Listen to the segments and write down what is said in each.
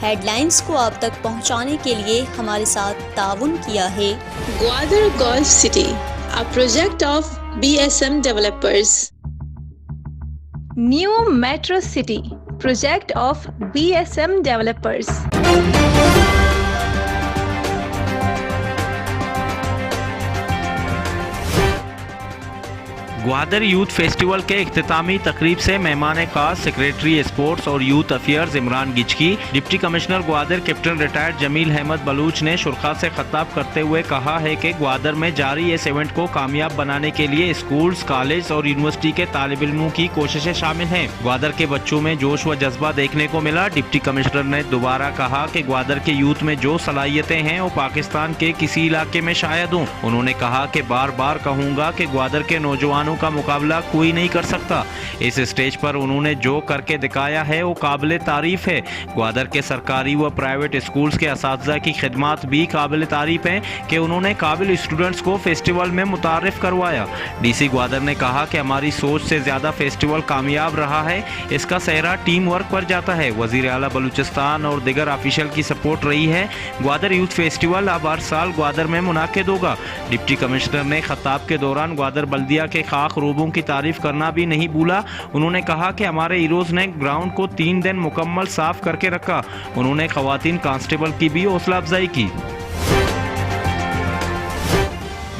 Headlines को आप तक पहुंचाने के लिए हमारे साथ ताउन किया है Gwadar Golf City, a project of BSM developers. New Metro City, project of BSM developers. Gwadar youth festival के इख्तितामी तकरीब से मेहमान खास सेक्रेटरी स्पोर्ट्स और youth affairs Imran Gichki, deputy commissioner Gwadar captain retired Jameel Ahmed Baloch ने शुरखा से खिताब करते हुए कहा है कि ग्वादर में जारी इस इवेंट को कामयाब बनाने के लिए स्कूल्स, कॉलेज और यूनिवर्सिटी के तालिब इल्मों की कोशिशें शामिल हैं। ग्वादर के बच्चों में जोश व जज्बा देखने को मिला। डिप्टी कमिश्नर ने दोबारा कहा कि ग्वादर के यूथ में जो सलाहियतें हैं वो पाकिस्तान के किसी इलाके में शायद हों। उन्होंने कहा कि बार बार कहूँगा कि ग्वादर के नौजवानों का मुकाबला कोई नहीं कर सकता। इस स्टेज पर उन्होंने जो करके दिखाया है वो काबिल तारीफ है। ग्वादर के सरकारी व प्राइवेट स्कूल्स के असातिज़ा की खिदमत भी काबिल तारीफ हैं कि उन्होंने काबिल स्टूडेंट्स को फेस्टिवल में मुतारिफ करवाया। डीसी ग्वादर ने कहा कि हमारी सोच से ज़्यादा फेस्टिवल कामयाब रहा है, इसका सेहरा टीम वर्क पर जाता है। वज़ीर आला बलूचिस्तान और दिगर ऑफिशियल की सपोर्ट रही है। ग्वादर यूथ फेस्टिवल अब हर साल ग्वादर में मुनाकिद होगा। डिप्टी कमिश्नर ने खताब के दौरान ग्वादर बल्दिया के खाक रूबों की तारीफ करना भी नहीं भूला। उन्होंने कहा कि हमारे हीरोज ने ग्राउंड को 3 दिन मुकम्मल साफ करके रखा। उन्होंने खवातीन कांस्टेबल की भी हौसला अफजाई की।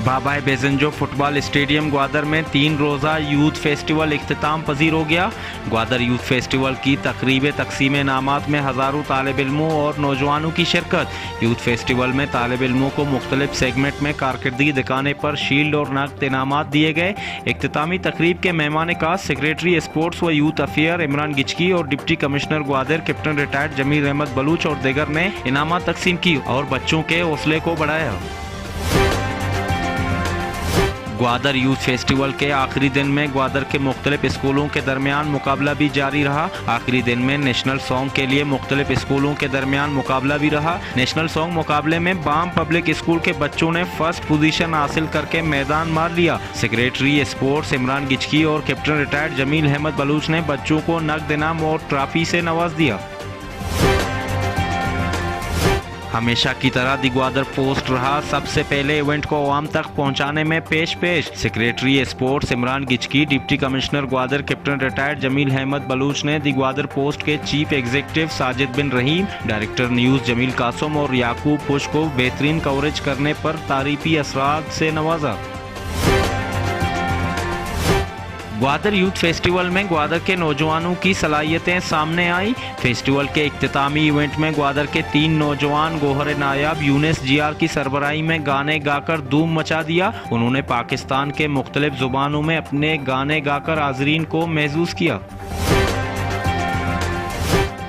बाबाए बेजंजो फुटबॉल स्टेडियम ग्वादर में 3 रोज़ा यूथ फेस्टिवल इख्तिताम पजीर हो गया। ग्वादर यूथ फेस्टिवल की तकरीब तकसीम इनामात में हज़ारों तालिब इल्मों और नौजवानों की शिरकत। यूथ फेस्टिवल में तालिब इल्मों को मुख्तलिफ सेगमेंट में कारकर्दगी दिखाने पर शील्ड और नकद इनामात दिए गए। इख्तितामी तकरीब के मेहमान खास सेक्रेटरी स्पोर्ट्स व यूथ अफेयर इमरान गिचकी और deputy commissioner Gwadar captain retired Jameel Ahmed Baloch और दिगर ने इनामात तकसीम की और बच्चों के हौसले को बढ़ाया। ग्वादर यूथ फेस्टिवल के आखिरी दिन में ग्वादर के मुख्तलिफ स्कूलों के दरमियान मुकाबला भी जारी रहा। आखिरी दिन में नेशनल सॉन्ग के लिए मुख्तलिफ स्कूलों के दरमियान मुकाबला भी रहा। नेशनल सॉन्ग मुकाबले में बाम पब्लिक स्कूल के बच्चों ने फर्स्ट पोजीशन हासिल करके मैदान मार लिया। सेक्रेटरी स्पोर्ट्स इमरान गिचकी और कैप्टन रिटायर्ड जमील अहमद बलूच ने बच्चों को नकद इनाम और ट्रॉफी से नवाज दिया। हमेशा की तरह दी ग्वादर पोस्ट रहा सबसे पहले इवेंट को आवाम तक पहुंचाने में पेश। Secretary sports Imran Gichki, deputy commissioner Gwadar captain retired Jameel Ahmed Baloch ने दी ग्वादर पोस्ट के chief executive Sajid bin Rahim, director news Jamil Qasim और याकूब पुश को बेहतरीन कवरेज करने पर तारीफी असरात से नवाजा। ग्वादर यूथ फेस्टिवल में ग्वादर के नौजवानों की सलाहियतें सामने आई। फेस्टिवल के इख्तितामी इवेंट में ग्वादर के 3 नौजवान गोहर नायाब यूनिस जीआर की सरबराही में गाने गाकर धूम मचा दिया। उन्होंने पाकिस्तान के मुख्तलिफ जुबानों में अपने गाने गाकर हाज़रीन को महसूस किया।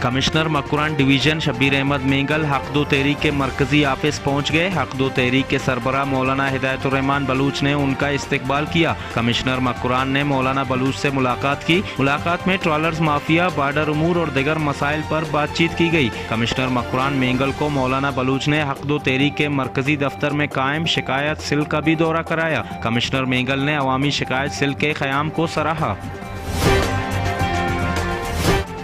कमिश्नर मकुरान डिवीज़न शब्बीर अहमद मेंगल हक दो तहरीक के मरकजी ऑफिस पहुंच गए। हक दो तहरीक के सरबराह मौलाना हिदायतुर्रहमान बलूच ने उनका इस्तकबाल किया। कमिश्नर मकुरान ने मौलाना बलूच से मुलाकात की। मुलाकात में ट्रॉलर्स माफिया, बॉर्डर उमूर और दिगर मसाइल पर बातचीत की गई। कमिश्नर मकुरान मेंगल को मौलाना बलूच ने हक दो तहरीक के मरकजी दफ्तर में कायम शिकायत सिल का भी दौरा कराया। कमिश्नर मेंगल ने अवामी शिकायत सिल के क़याम को सराहा।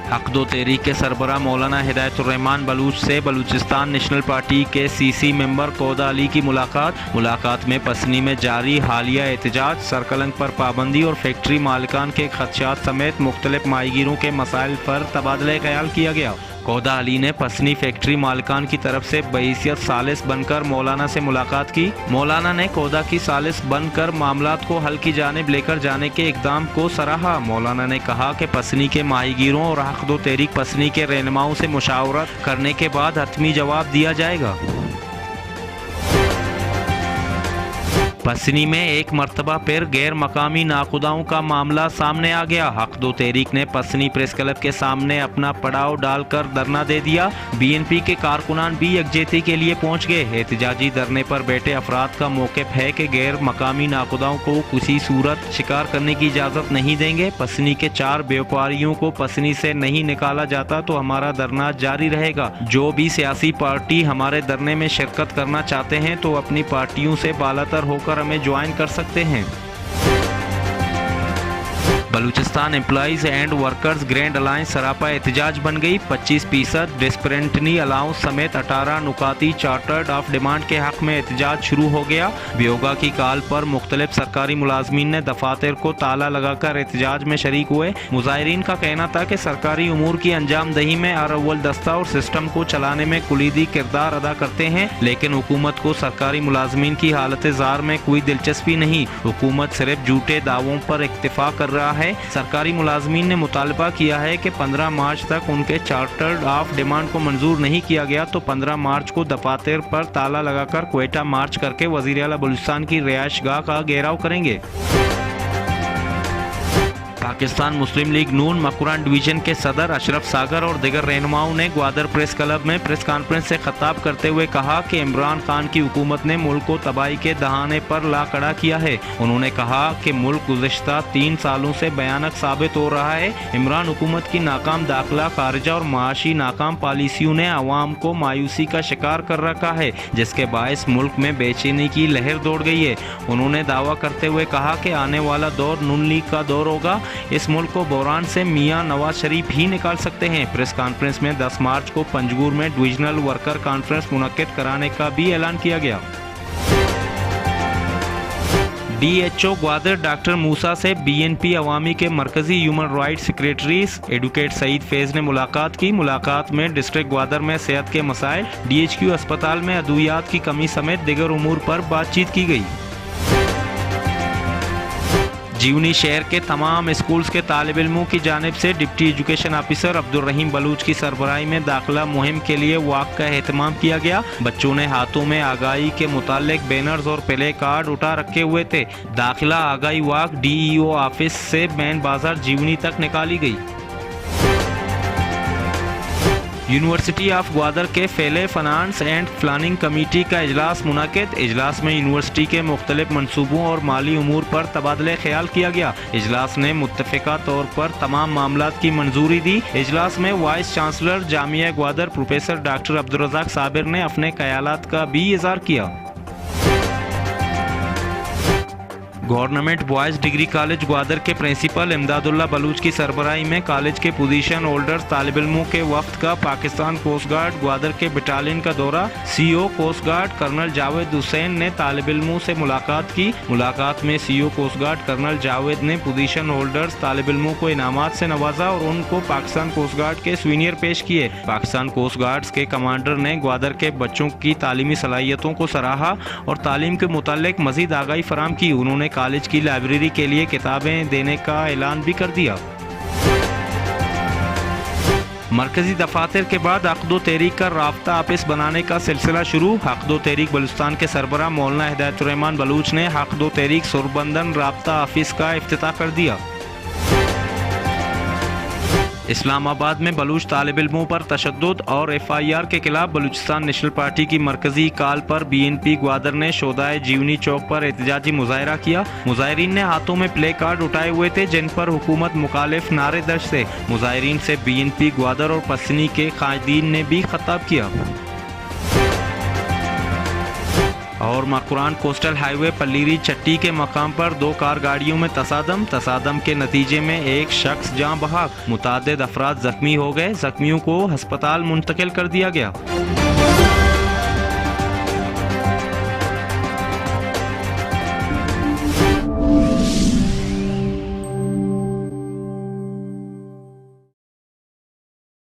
हक दो तहरीक के सरबराह मौलाना हिदायतुर्रहमान बलूच से बलूचिस्तान नेशनल पार्टी के सीसी मेंबर कौदा अली की मुलाकात में पसनी में जारी हालिया एहतजाज, सरकलंग पर पाबंदी और फैक्ट्री मालिकान के खदशात समेत मुख्तलिफ माहीगीरों के मसाइल पर तबादला ख्याल किया गया। कौदा अली ने पसनी फैक्ट्री मालिकान की तरफ से बहैसियत सालिस बनकर मौलाना से मुलाकात की। मौलाना ने कौदा की सालिस बनकर मामलात को हल की जानिब लेकर जाने के इक़दाम को सराहा। मौलाना ने कहा कि पसनी के माहीगीरों और हक दो तहरीक पसनी के रहनुमाओं से मुशावरत करने के बाद हतमी जवाब दिया जाएगा। पसनी में एक मरतबा फिर गैर मकामी नाखुदाओं का मामला सामने आ गया। हक दो तहरीक ने पसनी प्रेस क्लब के सामने अपना पड़ाव डालकर धरना दे दिया। बीएनपी के कारकुनान भी यकजहती के लिए पहुंच गए। एहतजाजी धरने पर बैठे अफराद का मौक़िफ़ है कि गैर मकामी नाखुदाओं को किसी सूरत शिकार करने की इजाज़त नहीं देंगे। पसनी के 4 व्यापारियों को पसनी से नहीं निकाला जाता तो हमारा धरना जारी रहेगा। जो भी सियासी पार्टी हमारे धरने में शिरकत करना चाहते हैं तो अपनी पार्टियों से बालातर होकर हमें ज्वाइन कर सकते हैं। Balochistan employees and workers grand alliance सरापा एहतजाज बन गई। 25% डिस्पेरेंटनी अलाउंस समेत 18 नुकाती चार्टर्ड ऑफ डिमांड के हक में एहतजाज शुरू हो गया। बियोगा की काल पर मुख्तलिफ सरकारी मुलाजमीन ने दफातर को ताला लगाकर एहतजाज में शरीक हुए। मुजाहिरीन का कहना था कि सरकारी उमूर की अंजाम दही में अव्वल दस्ता और सिस्टम को चलाने में कुलीदी किरदार अदा करते हैं, लेकिन हुकूमत को सरकारी मुलाजमीन की हालत जार में कोई दिलचस्पी नहीं। हुकूमत सिर्फ झूठे दावों पर इक्तिफा कर रहा है। सरकारी मुलाजमीन ने मुतालबा किया है कि 15 मार्च तक उनके चार्टर्ड ऑफ डिमांड को मंजूर नहीं किया गया तो 15 मार्च को दफातर पर ताला लगाकर क्वेटा मार्च करके वजीर आला बलूचिस्तान की रिहायशगाह का घेराव करेंगे। पाकिस्तान मुस्लिम लीग नून मकुरान डिवीजन के सदर अशरफ सागर और दिगर रहनुमाओं ने ग्वादर प्रेस क्लब में प्रेस कॉन्फ्रेंस से खिताब करते हुए कहा कि इमरान खान की हुकूमत ने मुल्क को तबाही के दहाने पर ला खड़ा किया है। उन्होंने कहा कि मुल्क गुज़िश्ता 3 सालों से भयानक साबित हो रहा है। इमरान हुकूमत की नाकाम दाखिला, खारजा और माशी नाकाम पॉलिसियों ने आवाम को मायूसी का शिकार कर रखा है, जिसके बायस मुल्क में बेचैनी की लहर दौड़ गई है। उन्होंने दावा करते हुए कहा कि आने वाला दौर नून लीग का दौर होगा। इस मुल्क को बहरान से मियां नवाज शरीफ ही निकाल सकते हैं। प्रेस कॉन्फ्रेंस में 10 मार्च को पंजगुर में डिविजनल वर्कर कॉन्फ्रेंस मुनक्किद कराने का भी ऐलान किया गया। DHO ग्वादर डॉक्टर मूसा से BNP अवामी के मरकजी human right secretary advocate Saeed Faiz ने मुलाकात की। मुलाकात में डिस्ट्रिक्ट ग्वादर में सेहत के मसाइल, DHQ अस्पताल में अद्वियात की कमी समेत दिगर उमूर पर बातचीत की गई। जीवनी शहर के तमाम स्कूल्स के तालिब इल्मों की जानिब से डिप्टी एजुकेशन ऑफिसर अब्दुल रहीम बलूच की सरबराही में दाखिला मुहिम के लिए वॉक का एहतमाम किया गया। बच्चों ने हाथों में आगाही के मुतालिक बैनर्स और प्ले कार्ड उठा रखे हुए थे। दाखिला आगाही वॉक DEO ऑफिस से मैन बाजार जीवनी तक निकाली गई। यूनिवर्सिटी ऑफ ग्वादर के फेले फाइनेंस एंड प्लानिंग कमेटी का इजलास मुनाकिद। इजलास में यूनिवर्सिटी के मुख्तलिफ मनसूबों और माली उमूर पर तबादले ख्याल किया गया। इजलास ने मुत्तफ़िका तौर पर तमाम मामलात की मंजूरी दी। इजलास में vice chancellor Jamia Gwadar professor doctor Abdul Razzaq Sabir ने अपने ख्यालात का भी इज़हार किया। Government boys degree college Gwadar के प्रिंसिपल इमदादुल्ला बलूच की सरबराही में कॉलेज के पोजीशन होल्डर्स तालिब इल्मों के वफ्द का पाकिस्तान कोस्ट गार्ड ग्वादर के बटालियन का दौरा। CO coast guard colonel Javed Hussain ने तालिब इल्मों से मुलाकात की। मुलाकात में CO coast guard colonel Javed ने पोजीशन होल्डर्स तालिब इल्मों को इनामात से नवाजा और उनको पाकिस्तान कोस्ट गार्ड के सूनियर पेश किए। पाकिस्तान कोस्ट गार्ड्स के कमांडर ने ग्वादर के बच्चों की तालीमी सलाहियतों को सराहा और तालीम के मुतालिक मजीद आगाही फराम की। उन्होंने कॉलेज की लाइब्रेरी के लिए किताबें देने का ऐलान भी कर दिया। मरकजी दफातर के बाद अक़्दो तहरीक का राब्ता ऑफिस बनाने का सिलसिला शुरू। अक़्दो तहरीक बलूचिस्तान के सरबराह मौलाना हिदायतुर्रहमान बलूच ने अक़्दो तहरीक सुरबंदन राब्ता ऑफिस का इफ्तिताह कर दिया। इस्लामाबाद में बलूच तालिब इल्मों पर तशद्दुद और FIR के खिलाफ बलूचिस्तान नेशनल पार्टी की मरकजी कॉल पर BNP ग्वादर ने शोदाए जीवनी चौक पर एहतजाजी मुजाहरा किया। मुजाहिरीन ने हाथों में प्ले कार्ड उठाए हुए थे जिन पर हुकूमत मुखालिफ नारे दर्ज थे। मुजाहिरीन से BNP ग्वादर और पसनी के कायदीन ने भी खिताब किया। और मकुरान कोस्टल हाईवे पल्लीरी चट्टी के मकाम पर 2 कार गाड़ियों में तसादम के नतीजे में एक शख्स जान बहक, मुतादिद अफराद जख्मी हो गए। जख्मियों को अस्पताल मुंतकिल कर दिया गया।